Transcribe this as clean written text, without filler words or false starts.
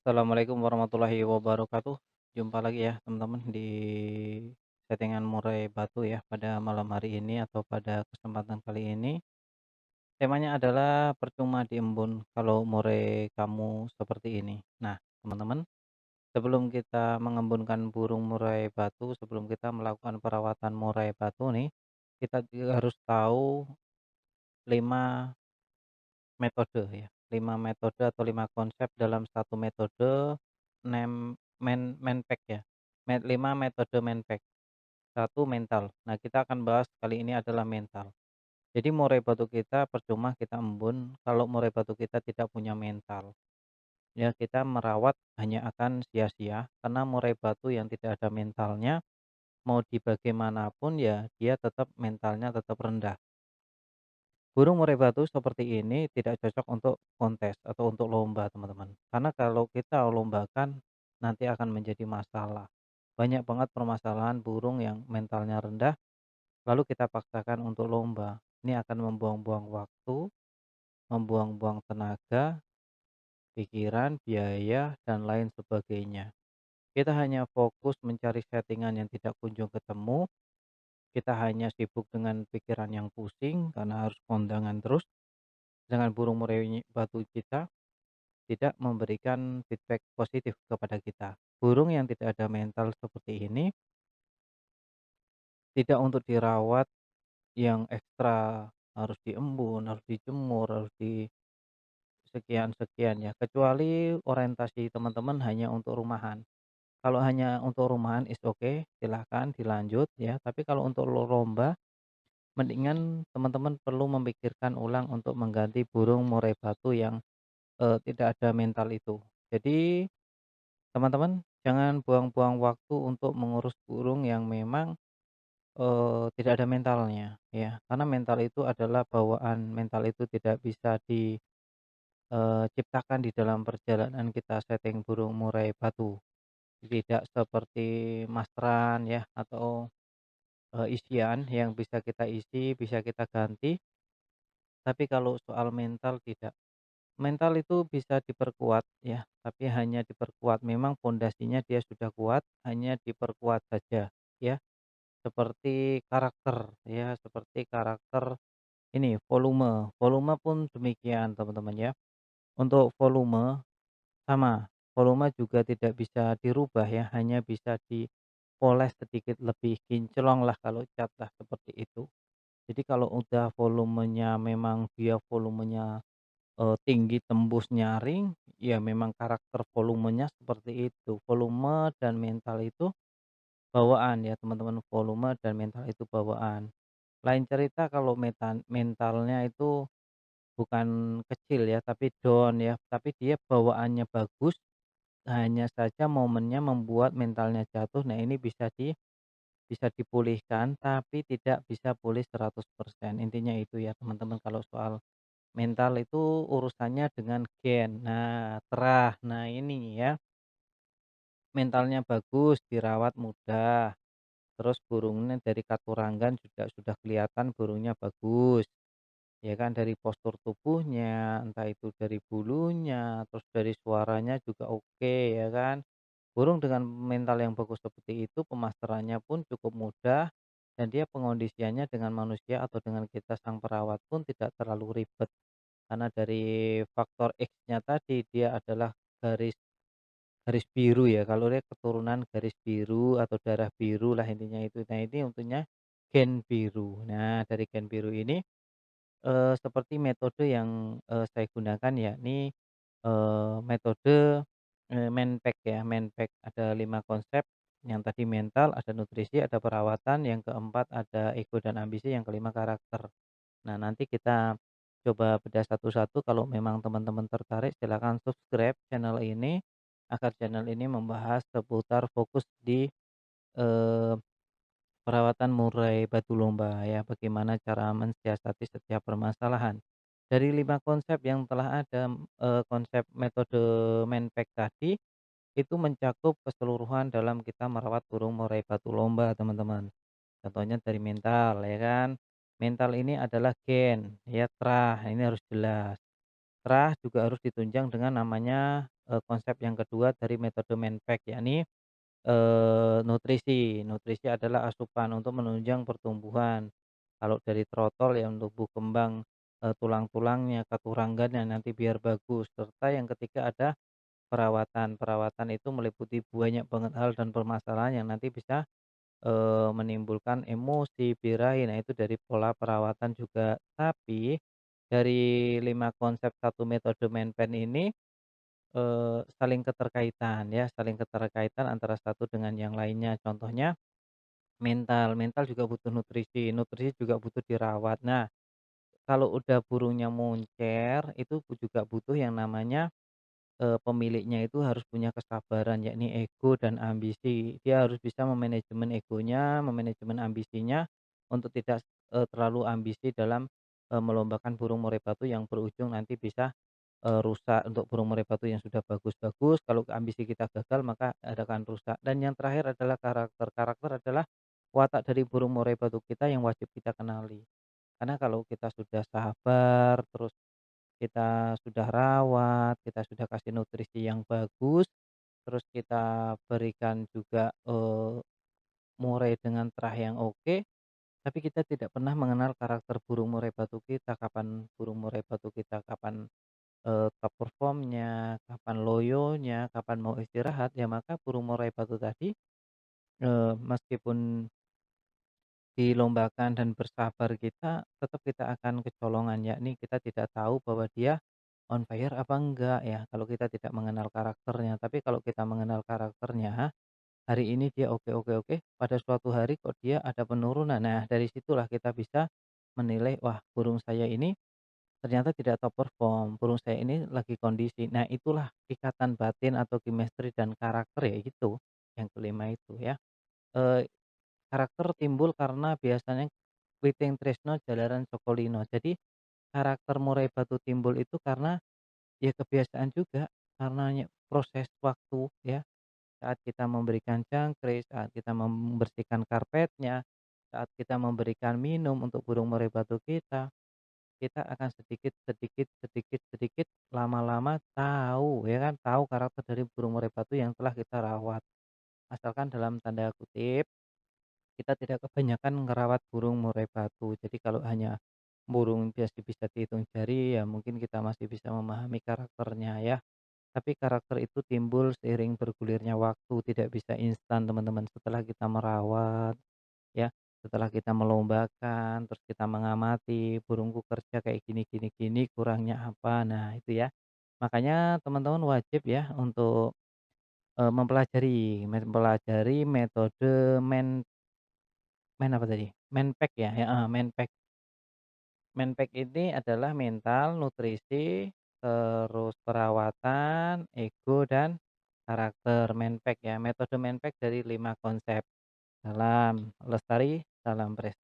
Assalamualaikum warahmatullahi wabarakatuh. Jumpa lagi ya teman-teman di settingan murai batu ya pada malam hari ini atau pada kesempatan kali ini. Temanya adalah percuma diembun kalau murai kamu seperti ini. Nah teman-teman, sebelum kita mengembunkan burung murai batu, sebelum kita melakukan perawatan murai batu nih, kita juga harus tahu 5 metode ya, 5 metode atau 5 konsep dalam satu metode manpack ya, 5 metode manpack. Satu mental. Nah, kita akan bahas kali ini adalah mental. Jadi murai batu kita percuma kita embun kalau murai batu kita tidak punya mental. Ya, kita merawat hanya akan sia-sia karena murai batu yang tidak ada mentalnya mau dibagaimanapun ya dia tetap mentalnya tetap rendah. Burung murai batu seperti ini tidak cocok untuk kontes atau untuk lomba, teman-teman. Karena kalau kita lombakan nanti akan menjadi masalah. Banyak banget permasalahan burung yang mentalnya rendah lalu kita paksakan untuk lomba. Ini akan membuang-buang waktu, membuang-buang tenaga, pikiran, biaya, dan lain sebagainya. Kita hanya fokus mencari settingan yang tidak kunjung ketemu. Kita hanya sibuk dengan pikiran yang pusing karena harus kondangan terus. Dengan burung murai batu kita tidak memberikan feedback positif kepada kita. Burung yang tidak ada mental seperti ini tidak untuk dirawat yang ekstra, harus diembun, harus dijemur, harus di sekian-sekian ya, kecuali orientasi teman-teman hanya untuk rumahan. Kalau hanya untuk rumahan is oke, silahkan dilanjut ya, tapi kalau untuk lomba, mendingan teman-teman perlu memikirkan ulang untuk mengganti burung murai batu yang tidak ada mental itu. Jadi teman-teman jangan buang-buang waktu untuk mengurus burung yang memang, tidak ada mentalnya ya, karena mental itu adalah bawaan, mental itu tidak bisa ciptakan di dalam perjalanan kita setting burung murai batu. Tidak seperti mastran ya atau, isian yang bisa kita isi, bisa kita ganti, tapi kalau soal mental tidak. Mental itu bisa diperkuat ya, tapi hanya diperkuat, memang pondasinya dia sudah kuat, hanya diperkuat saja ya. Seperti karakter ya, seperti karakter ini volume, volume pun demikian teman-teman ya. Untuk volume sama, volume juga tidak bisa dirubah ya, hanya bisa dipoles sedikit lebih kinclong lah kalau cat lah seperti itu. Jadi kalau udah volumenya memang dia volumenya tinggi tembus nyaring, ya memang karakter volumenya seperti itu. Volume dan mental itu bawaan ya teman-teman, volume dan mental itu bawaan. Lain cerita kalau mentalnya itu bukan kecil ya, tapi down ya, tapi dia bawaannya bagus, hanya saja momennya membuat mentalnya jatuh. Nah ini bisa dipulihkan, tapi tidak bisa pulih 100%. Intinya itu ya teman-teman kalau soal mental itu urusannya dengan gen. Nah, terah. Nah, ini ya, mentalnya bagus, dirawat mudah. Terus burungnya dari katuranggan juga sudah kelihatan burungnya bagus. Ya kan dari postur tubuhnya, entah itu dari bulunya, terus dari suaranya juga oke ya kan. Burung dengan mental yang bagus seperti itu pemasterannya pun cukup mudah dan dia pengondisiannya dengan manusia atau dengan kita sang perawat pun tidak terlalu ribet. Karena dari faktor X-nya tadi dia adalah garis garis biru ya, kalau dia keturunan garis biru atau darah biru lah intinya itu. Nah ini untungnya gen biru. Nah dari gen biru ini, seperti metode yang, saya gunakan yakni, metode, Manpack ya, Manpack. Ada 5 konsep, yang tadi mental, ada nutrisi, ada perawatan, yang keempat ada ego dan ambisi, yang kelima karakter. Nah, nanti kita coba bedah satu-satu, kalau memang teman-teman tertarik silakan subscribe channel ini, agar channel ini membahas seputar fokus di, eee, perawatan murai batu lomba ya, bagaimana cara mensiasati setiap permasalahan. Dari 5 konsep yang telah ada, konsep metode Manpack tadi, itu mencakup keseluruhan dalam kita merawat burung murai batu lomba, teman-teman. Contohnya dari mental ya kan. Mental ini adalah gen, ya trah, ini harus jelas. Trah juga harus ditunjang dengan namanya, konsep yang kedua dari metode Menpack, yakni, nutrisi. Nutrisi adalah asupan untuk menunjang pertumbuhan. Kalau dari trotol yang tumbuh kembang, tulang-tulangnya, keturangannya nanti biar bagus. Serta yang ketiga ada perawatan. Perawatan itu meliputi banyak banget hal dan permasalahan yang nanti bisa, menimbulkan emosi, birahi. Nah, itu dari pola perawatan juga. Tapi dari 5 konsep satu metode Menpan ini, saling keterkaitan ya, saling keterkaitan antara satu dengan yang lainnya. Contohnya mental, mental juga butuh nutrisi, nutrisi juga butuh dirawat. Nah, kalau udah burungnya moncer, itu juga butuh yang namanya, pemiliknya itu harus punya kesabaran, yakni ego dan ambisi. Dia harus bisa memanajemen egonya, memanajemen ambisinya untuk tidak, terlalu ambisi dalam, melombakan burung murai batu yang berujung nanti bisa rusak. Untuk burung murai batu yang sudah bagus-bagus, kalau ambisi kita gagal maka akan rusak. Dan yang terakhir adalah karakter. Karakter adalah watak dari burung murai batu kita yang wajib kita kenali. Karena kalau kita sudah sabar, terus kita sudah rawat, kita sudah kasih nutrisi yang bagus, terus kita berikan juga, murai dengan terah yang oke, tapi kita tidak pernah mengenal karakter burung murai batu kita, kapan burung murai batu kita kapan top perform-nya, kapan loyonya, kapan mau istirahat, ya maka burung murai batu tadi, meskipun dilombakan dan bersabar kita, tetap kita akan kecolongan, yakni kita tidak tahu bahwa dia on fire apa enggak ya, kalau kita tidak mengenal karakternya. Tapi kalau kita mengenal karakternya, hari ini dia oke oke oke, pada suatu hari kok dia ada penurunan. Nah, dari situlah kita bisa menilai, wah burung saya ini ternyata tidak top perform, burung saya ini lagi kondisi. Nah, itulah ikatan batin atau chemistry dan karakter ya itu, yang kelima itu ya. Eee, Karakter timbul karena biasanya Witing Tresno Jalaran Cokolino. Jadi karakter murai batu timbul itu karena ya kebiasaan juga, karena proses waktu ya, saat kita memberikan jangkrik, saat kita membersihkan karpetnya, saat kita memberikan minum untuk burung murai batu kita akan sedikit sedikit sedikit sedikit lama-lama tahu ya kan, tahu karakter dari burung murai batu yang telah kita rawat. Asalkan dalam tanda kutip, kita tidak kebanyakan ngerawat burung murai batu. Jadi kalau hanya burung biasa bisa dihitung jari ya mungkin kita masih bisa memahami karakternya ya. Tapi karakter itu timbul seiring bergulirnya waktu, tidak bisa instan teman-teman. Setelah kita merawat ya, setelah kita melombakan, terus kita mengamati burungku kerja kayak gini gini gini, kurangnya apa. Nah, itu ya. Makanya teman-teman wajib ya untuk, mempelajari metode men apa tadi? Menpack ya? Heeh, Menpack. Menpack ini adalah mental, nutrisi, terus perawatan, ego, dan karakter. Menpack ya, metode Menpack dari 5 konsep. Salam lestari, salam prestasi.